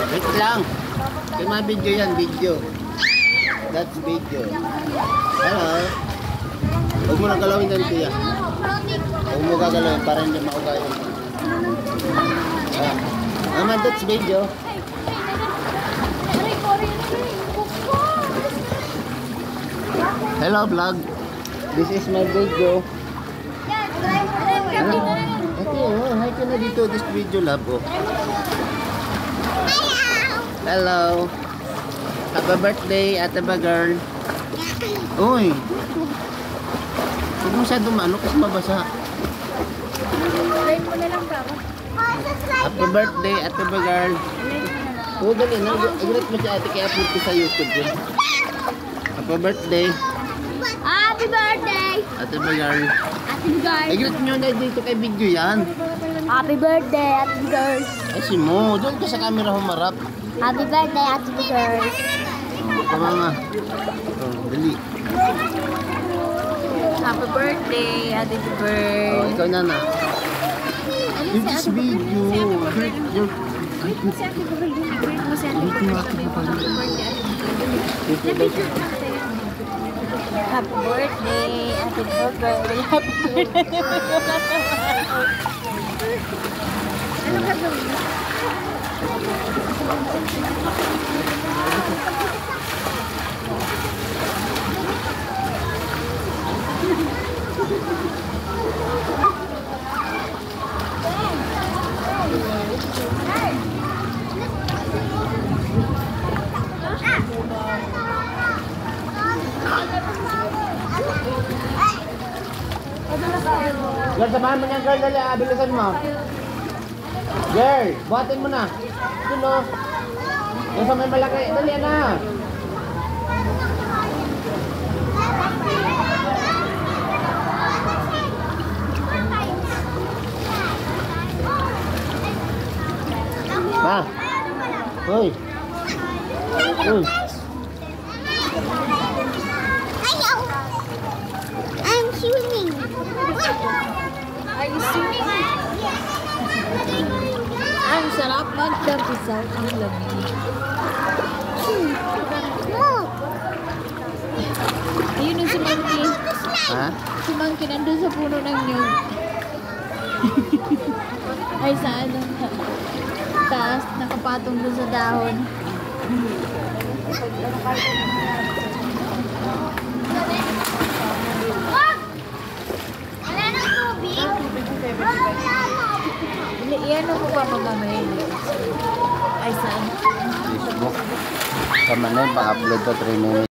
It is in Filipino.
Wait lang. Kaya mga video yan, video. That's video. Hello. Huwag mo nang galawin yan, Tia. Huwag mo gagalawin para hindi maugayan. Naman, that's video. Hello, vlog. This is my video. Hello. Okay, hi ka na dito. This video, love. Oh. Hello. Happy birthday, Ate Bagirl. Uy. Huwag mo siya dumano kasi mabasa. Happy birthday, Ate Bagirl. Oh, dali na. Agrit mo si ate kaya upload ko sa YouTube yun. Happy birthday. Happy birthday. Ate Bagirl. Happy birthday. Agrit nyo na dito kay video yan. Happy birthday, Happy girl. Ay si Mo, doon ka sa camera humarap. Happy birthday, Happy girl. Tama nga. Dali. Happy birthday, Happy birthday. Oh, ikaw na na. In this video, Happy birthday, Happy birthday, Happy birthday. Ano ka gawin? Girl, samahan mo niyan, girl. Dali, bilisan mo. Girl, buhatin mo na. Ito, no. Yung sa may malaki. Dali, na. Ma. Uy. Uy. I'm swimming. Are you swimming? Ang sarap magkapisaw ang lamig. Ayun yung si Monkey. Ha? Si Monkey nandun sa puno ng nyug. Ay saan ang taas, nakapatong doon sa dahon. Wala nang tubig? Iyan ako pa mamamay. Ay saan? Facebook. Sama na yung pang-upload to 3 minutes.